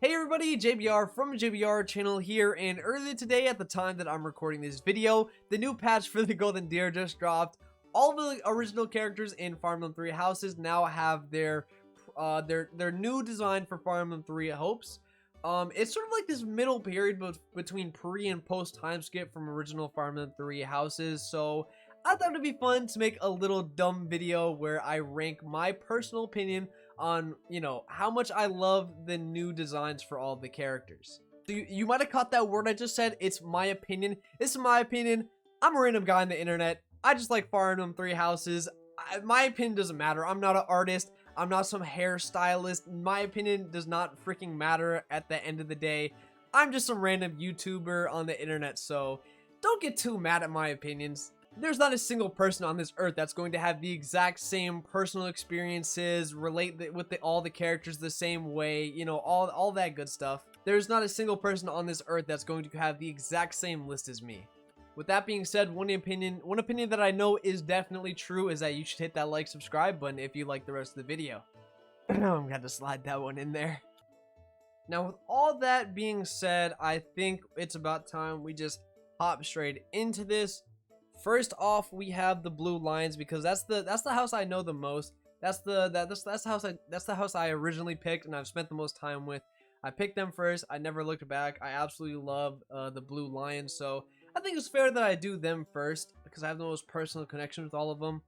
Hey everybody, JBR from the JBR channel here, and earlier today at the time that I'm recording this video, the new patch for the Golden Deer just dropped. All the original characters in Fire Emblem Three Houses now have their new design for Fire Emblem Three Hopes. It's sort of like this middle period between pre and post time skip from original Fire Emblem Three Houses, so I thought it'd be fun to make a little dumb video where I rank my personal opinion on, how much I love the new designs for all the characters. So you might have caught that word I just said. It's my opinion. This is my opinion. I'm a random guy on the internet. I just like Fire Emblem Three Houses. My opinion doesn't matter. I'm not an artist. I'm not some hairstylist. My opinion does not freaking matter at the end of the day. I'm just some random YouTuber on the internet, so don't get too mad at my opinions. There's not a single person on this earth that's going to have the exact same personal experiences, relate with all the characters the same way, all that good stuff. There's not a single person on this earth that's going to have the exact same list as me. With that being said, one opinion that I know is definitely true is that you should hit that like, subscribe button if you like the rest of the video. I'm gonna have to slide that one in there. Now, with all that being said, I think it's about time we just hop straight into this. First off, we have the Blue Lions because that's the house I know the most. That's the house I originally picked and I've spent the most time with. I picked them first. I never looked back. I absolutely love the Blue Lions, so I think it's fair that I do them first because I have the most personal connection with all of them.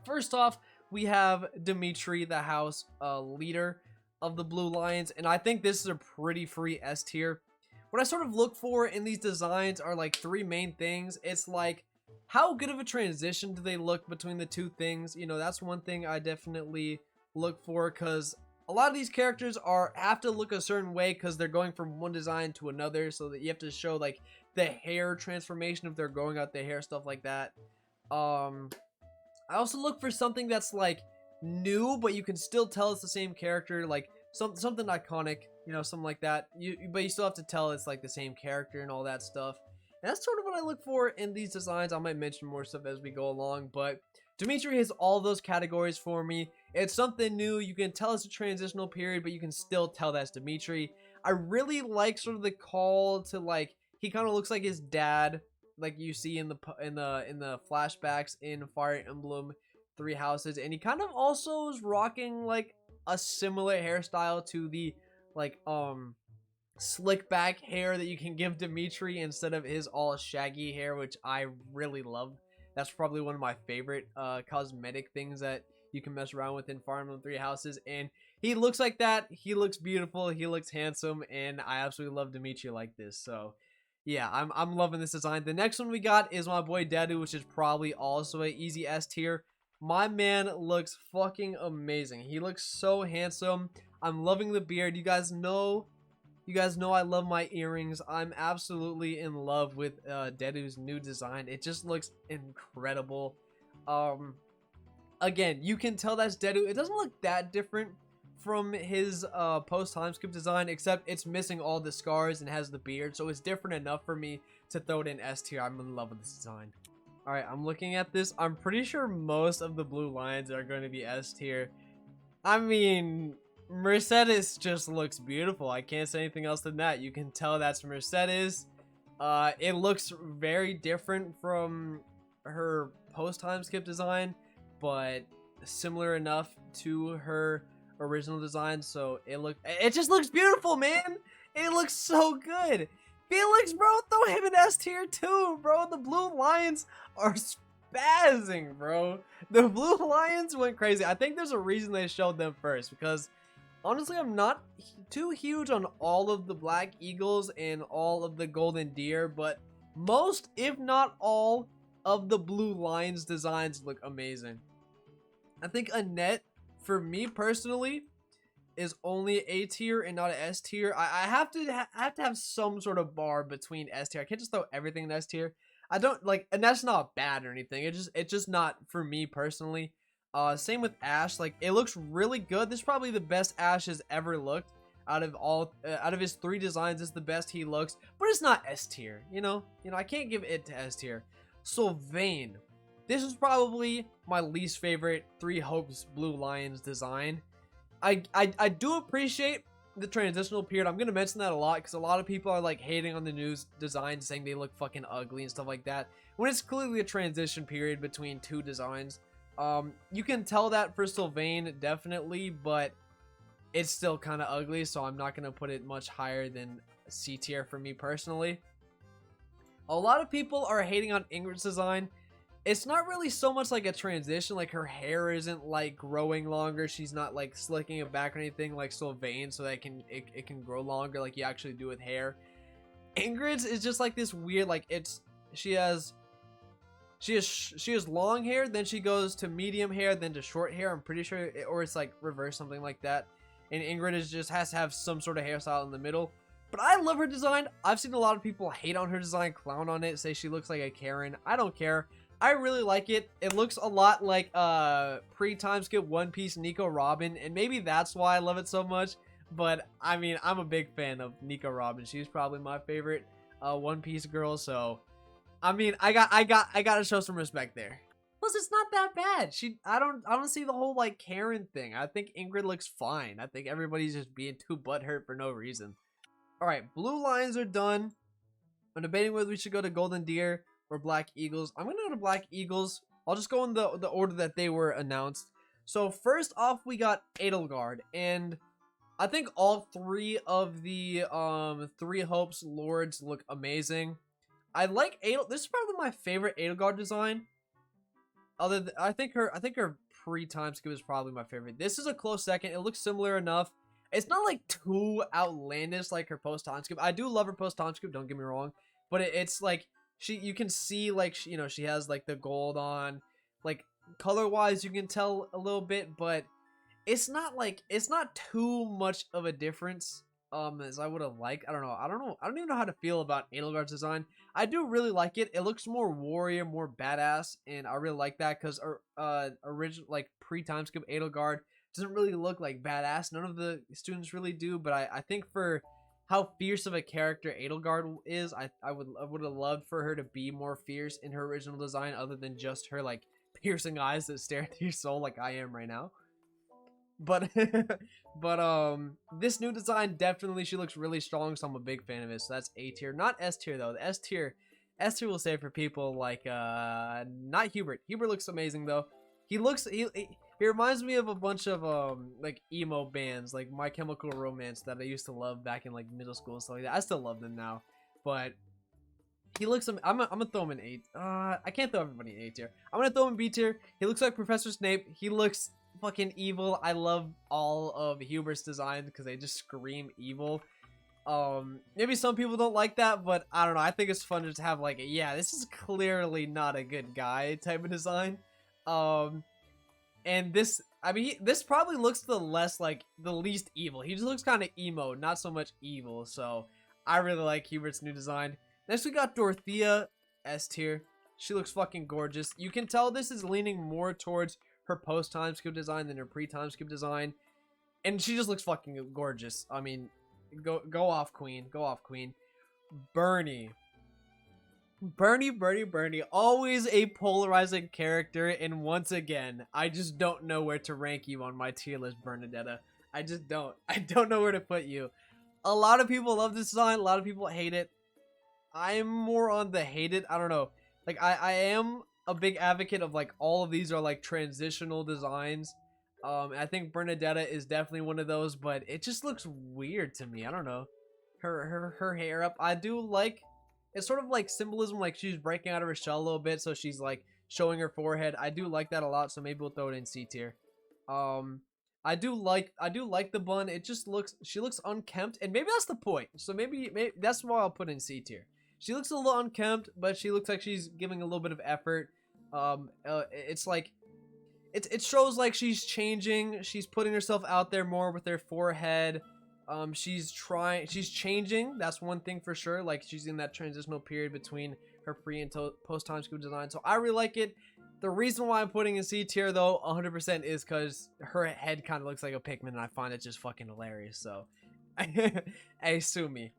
First off, we have Dimitri, the house leader of the Blue Lions, and I think this is a pretty free S tier. What I sort of look for in these designs are like three main things. It's like, how good of a transition do they look between the two things? That's one thing I definitely look for, because a lot of these characters have to look a certain way because they're going from one design to another, so that you have to show like the hair transformation if they're growing out the hair, stuff like that. I also look for something that's like new, but you can still tell it's the same character, like something iconic, something like that. But you still have to tell it's like the same character and all that stuff. And that's sort of what I look for in these designs. I might mention more stuff as we go along, but Dimitri has all those categories for me. It's something new. You can tell it's a transitional period, but you can still tell that's Dimitri. I really like sort of the call to, like, he kind of looks like his dad, like you see in the flashbacks in Fire Emblem Three Houses, and he kind of also is rocking like a similar hairstyle to the slick back hair that you can give Dimitri instead of his all shaggy hair, which I really love. That's probably one of my favorite cosmetic things that you can mess around with in Fire Emblem Three Houses, and he looks like that. He looks beautiful, he looks handsome, and I absolutely love Dimitri like this. So yeah, I'm loving this design. The next one we got is my boy Dedu, which is probably also an easy S tier. My man looks fucking amazing. He looks so handsome. I'm loving the beard. You guys know I love my earrings. I'm absolutely in love with Dedu's new design. It just looks incredible. Again, you can tell that's Dedu. It doesn't look that different from his post time skip design, except it's missing all the scars and has the beard, so it's different enough for me to throw it in S tier. I'm in love with this design. Alright, I'm looking at this. I'm pretty sure most of the Blue Lions are going to be S tier. I mean, Mercedes just looks beautiful. I can't say anything else than that. You can tell that's Mercedes. It looks very different from her post time skip design, but similar enough to her original design, so it just looks beautiful, man. It looks so good. Felix, bro, throw him in S tier too, bro. The Blue Lions are spazzing, bro. The Blue Lions went crazy. I think there's a reason they showed them first, because honestly, I'm not too huge on all of the Black Eagles and all of the Golden Deer, but most, if not all, of the Blue Lions designs look amazing. I think Annette, for me personally, is only A tier and not an S tier. I have to have some sort of bar between S tier. I can't just throw everything in S tier. I don't like, and that's not bad or anything. It's just not for me personally. Same with Ash. Like, it looks really good. This is probably the best Ash has ever looked out of his three designs. It's the best he looks, but it's not S tier. I can't give it to S tier. Sylvain, this is probably my least favorite Three Hopes Blue Lions design. I do appreciate the transitional period. I'm gonna mention that a lot because a lot of people are like hating on the new designs, saying they look fucking ugly and stuff like that, when it's clearly a transition period between two designs. You can tell that for Sylvain, definitely, but it's still kind of ugly, so I'm not gonna put it much higher than C tier for me personally. A lot of people are hating on Ingrid's design. It's not really so much like a transition, like her hair isn't like growing longer, she's not like slicking it back or anything like Sylvain, so that it can grow longer like you actually do with hair. Ingrid's is just like this weird, like she has long hair, then she goes to medium hair, then to short hair, I'm pretty sure, or it's like reverse, something like that. And Ingrid just has to have some sort of hairstyle in the middle. But I love her design. I've seen a lot of people hate on her design, clown on it, say she looks like a Karen. I don't care. I really like it. It looks a lot like pre-time skip One Piece Nico Robin, and maybe that's why I love it so much. But I mean, I'm a big fan of Nico Robin. She's probably my favorite One Piece girl. So I mean, I gotta show some respect there. Plus, it's not that bad. I don't see the whole like Karen thing. I think Ingrid looks fine. I think everybody's just being too butthurt for no reason. All right, blue lines are done. I'm debating whether we should go to Golden Deer or Black Eagles. I'm gonna go to Black Eagles. I'll just go in the order that they were announced. So first off, we got Edelgard, and I think all three of the Three Hopes lords look amazing. I like this is probably my favorite Edelgard design. I think her pre-time skip is probably my favorite. This is a close second. It looks similar enough. It's not like too outlandish like her post-time skip. I do love her post-time skip, don't get me wrong, but it's like you can see like she has like the gold on, like color-wise you can tell a little bit, but it's not too much of a difference as I would have liked. I don't even know how to feel about Edelgard's design. I do really like it. It looks more warrior, more badass, and I really like that because original like pre-time skip Edelgard doesn't really look like badass. None of the students really do, but I think for how fierce of a character Edelgard is, I would have loved for her to be more fierce in her original design, other than just her like piercing eyes that stare into your soul like I am right now. But this new design, definitely she looks really strong, so I'm a big fan of it. So that's A tier, not S tier though. The S tier will say for people like not Hubert. Hubert looks amazing though. He reminds me of a bunch of like emo bands like My Chemical Romance that I used to love back in like middle school and stuff like that. I still love them now, but he looks. I'm gonna throw him in A. I can't throw everybody in A tier. I'm gonna throw him in B tier. He looks like Professor Snape. He looks fucking evil. I love all of Hubert's designs because they just scream evil. Maybe some people don't like that, but I don't know. I think it's fun to just have like, yeah, this is clearly not a good guy type of design. And this, I mean, this probably looks the least evil. He just looks kind of emo, not so much evil. So I really like Hubert's new design. Next we got Dorothea, S tier. She looks fucking gorgeous. You can tell this is leaning more towards her post-time skip design than her pre-time skip design. And she just looks fucking gorgeous. I mean, go off, queen. Go off, queen. Bernie. Bernie. Always a polarizing character. And once again, I just don't know where to rank you on my tier list, Bernadetta. I just don't. I don't know where to put you. A lot of people love this design. A lot of people hate it. I'm more on the hate it. I don't know. Like, I am a big advocate of like all of these are like transitional designs. I think Bernadetta is definitely one of those, but it just looks weird to me. I don't know. Her hair up. I do like, it's sort of like symbolism, like she's breaking out of her shell a little bit, so she's like showing her forehead. I do like that a lot, so maybe we'll throw it in C tier. I do like the bun. It just she looks unkempt, and maybe that's the point. So maybe that's why I'll put in C tier. She looks a little unkempt, but she looks like she's giving a little bit of effort. It's like it shows like she's changing. She's putting herself out there more with her forehead. She's changing. That's one thing for sure. Like she's in that transitional period between her pre and post time skip design. So I really like it. The reason why I'm putting in C tier though, 100% is because her head kind of looks like a Pikmin, and I find it just fucking hilarious. So, hey, sue me.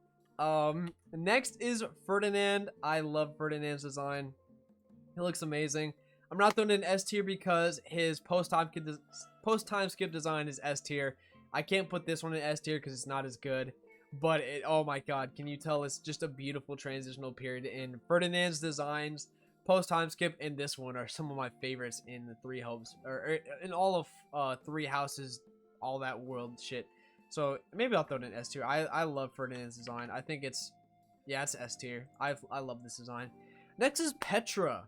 Next is Ferdinand. I love Ferdinand's design. He looks amazing. I'm not throwing it in S tier because his post time skip design is S tier. I can't put this one in S tier because it's not as good. But oh my god, can you tell it's just a beautiful transitional period in Ferdinand's designs, post time skip, and this one are some of my favorites in the Three Hopes, or in all of Three Houses, all that world shit. So maybe I'll throw it in S tier. I love Ferdinand's design. I think it's, yeah, it's S tier. I love this design. Next is Petra.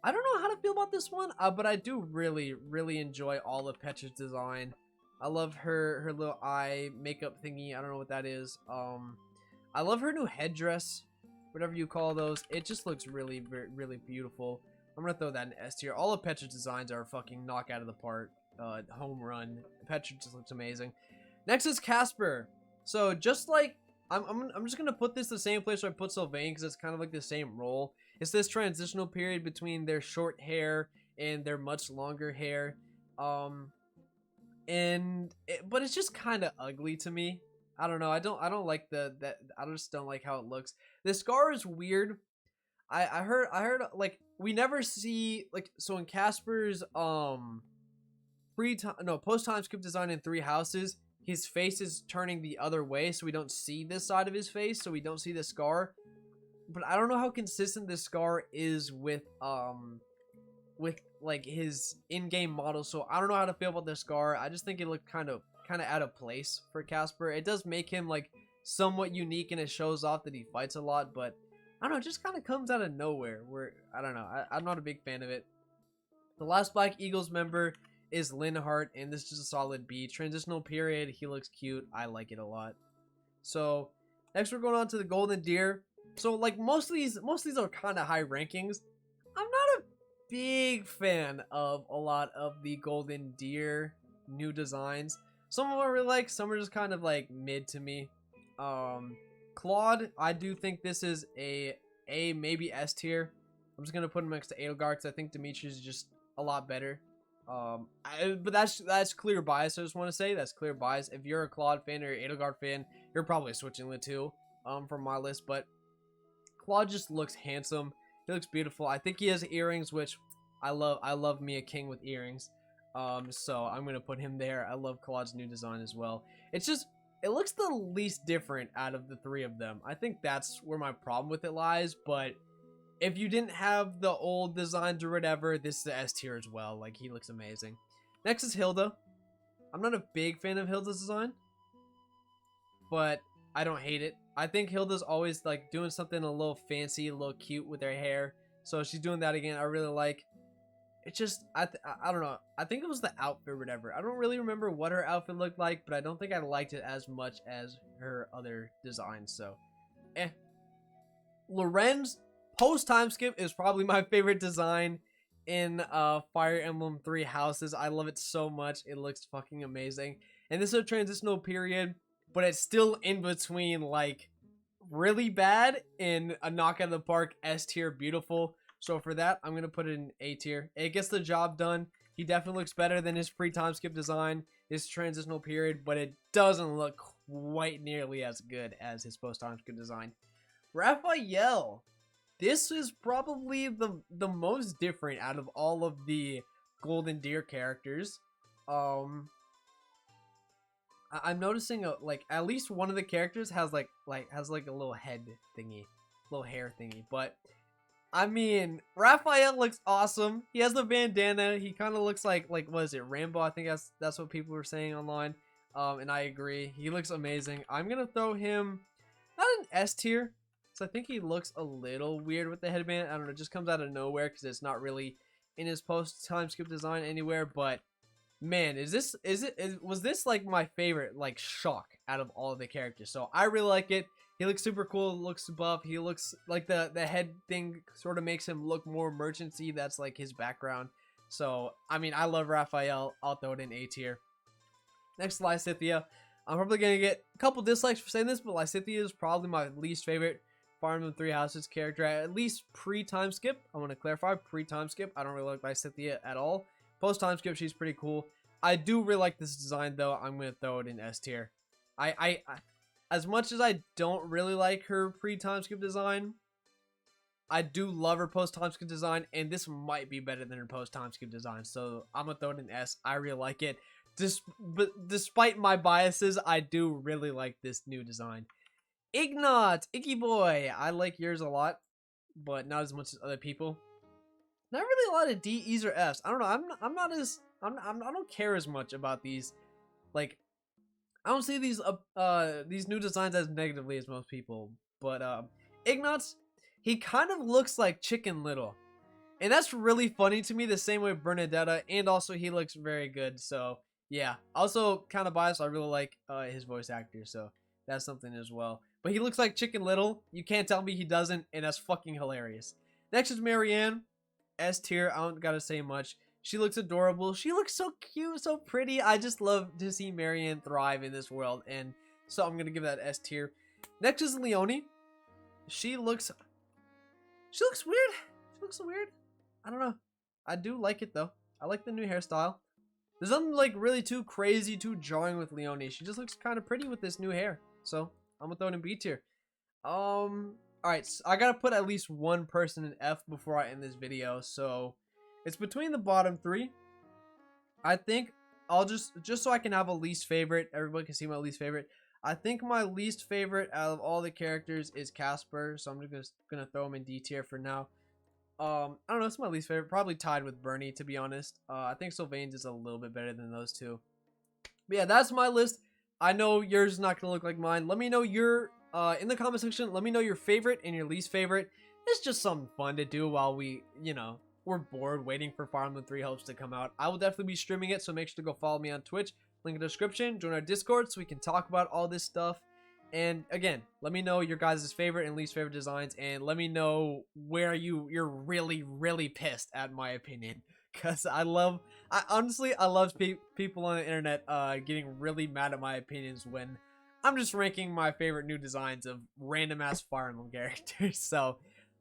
I don't know how to feel about this one, but I do really enjoy all of Petra's design. I love her little eye makeup thingy. I don't know what that is. I love her new headdress, whatever you call those. It just looks really beautiful. I'm gonna throw that in S tier. All of Petra's designs are fucking knock out of the park. Home run. Petra just looks amazing. Next is Casper. So just like I'm just gonna put this the same place where I put Sylvain because it's kind of like the same role. It's this transitional period between their short hair and their much longer hair. But it's just kind of ugly to me. I don't know. I don't like I just don't like how it looks. The scar is weird. I heard like we never see, like, so in Casper's post time skip design in Three Houses, his face is turning the other way, so we don't see this side of his face, so we don't see the scar. But I don't know how consistent this scar is with like his in-game model, so I don't know how to feel about the scar. I just think it looked kind of out of place for Casper. It does make him like somewhat unique, and it shows off that he fights a lot, but I don't know, it just kind of comes out of nowhere. Where I don't know, I'm not a big fan of it. The last Black Eagles member is Linhardt, and this is a solid B. Transitional period, he looks cute. I like it a lot. So next we're going on to the Golden Deer. So like most of these are kind of high rankings. I'm not a big fan of a lot of the Golden Deer new designs. Some of them I really like, some are just kind of like mid to me. Claude, I do think this is a maybe S tier. I'm just gonna put him next to Edelgard because I think Dimitri is just a lot better. But that's clear bias. I just want to say that's clear bias. If you're a Claude fan or Edelgard fan, you're probably switching the two from my list. But Claude just looks handsome. He looks beautiful. I think he has earrings, which I love. I love me a king with earrings. So I'm gonna put him there. I love Claude's new design as well. It's just, it looks the least different out of the three of them. I think that's where my problem with it lies. But if you didn't have the old designs or whatever, this is the S tier as well. Like, he looks amazing. Next is Hilda. I'm not a big fan of Hilda's design, but I don't hate it. I think Hilda's always like doing something a little fancy, a little cute with her hair. So she's doing that again. I really like. It's just, I don't know. I think it was the outfit or whatever. I don't really remember what her outfit looked like, but I don't think I liked it as much as her other designs. So, Lorenz post time skip is probably my favorite design in Fire Emblem Three Houses. I love it so much. It looks fucking amazing. And this is a transitional period, but it's still in between like really bad and a knock out of the park S tier beautiful. So for that, I'm gonna put it in A tier. It gets the job done. He definitely looks better than his pre-time skip design, his transitional period, but it doesn't look quite nearly as good as his post-time skip design. Raphael. This is probably the most different out of all of the Golden Deer characters. I'm noticing like at least one of the characters has like a little head thingy, little hair thingy. But I mean, Raphael looks awesome. He has the bandana. He kind of looks like what is it, Rambo? I think that's what people were saying online. And I agree. He looks amazing. I'm gonna throw him not an S tier. So I think he looks a little weird with the headband. I don't know, it just comes out of nowhere because it's not really in his post-time skip design anywhere. But man, was this like my favorite like shock out of all of the characters? So I really like it. He looks super cool, looks buff. He looks like the head thing sort of makes him look more merchancy. That's like his background. So I mean, I love Raphael. I'll throw it in A tier. Next, Lysithea. I'm probably gonna get a couple dislikes for saying this, but Lysithea is probably my least favorite Fire Emblem Three Houses character, at least pre-time skip. I want to clarify, pre-time skip. I don't really like Lysithea at all. Post-time skip, she's pretty cool. I do really like this design, though. I'm going to throw it in S tier. I as much as I don't really like her pre-time skip design, I do love her post-time skip design, and this might be better than her post-time skip design. So I'm going to throw it in S. I really like it. but despite my biases, I do really like this new design. Ignat, Icky Boy, I like yours a lot, but not as much as other people. Not really a lot of D, E's, or F's. I don't know. I'm not as I don't care as much about these. Like, I don't see these new designs as negatively as most people. But Ignatz, he kind of looks like Chicken Little, and that's really funny to me. The same way Bernadetta, and also he looks very good. So yeah. Also kind of biased. I really like his voice actor, so that's something as well. But he looks like Chicken Little. You can't tell me he doesn't, and that's fucking hilarious. Next is Marianne. S tier. I don't gotta say much. She looks adorable. She looks so cute, so pretty. I just love to see Marianne thrive in this world, and so I'm gonna give that S tier. Next is Leonie. She looks weird. She looks weird. I don't know. I do like it though. I like the new hairstyle. There's nothing like really too crazy, too jarring with Leonie. She just looks kind of pretty with this new hair. So I'm gonna throw it in B tier. Alright, so I gotta put at least one person in F before I end this video. So it's between the bottom three. I think I'll just so I can have a least favorite. Everybody can see my least favorite. I think my least favorite out of all the characters is Casper. So I'm just gonna throw him in D tier for now. I don't know, it's my least favorite. Probably tied with Bernie, to be honest. I think Sylvain's is a little bit better than those two. But yeah, that's my list. I know yours is not gonna look like mine. Let me know your in the comment section. Let me know your favorite and your least favorite. It's just something fun to do while we, we're bored waiting for Fire Emblem 3 Hopes to come out. I will definitely be streaming it, so make sure to go follow me on Twitch. Link in the description. Join our Discord so we can talk about all this stuff. And again, let me know your guys' favorite and least favorite designs, and let me know where you're really, really pissed at my opinion. Because I honestly love people on the internet getting really mad at my opinions when I'm just ranking my favorite new designs of random ass Fire Emblem characters. So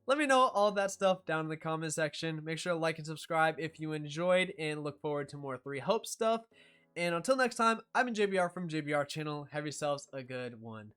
let me know all that stuff down in the comment section. Make sure to like and subscribe if you enjoyed, and look forward to more 3 Hopes stuff. And until next time, I've been JBR from JBR Channel. Have yourselves a good one.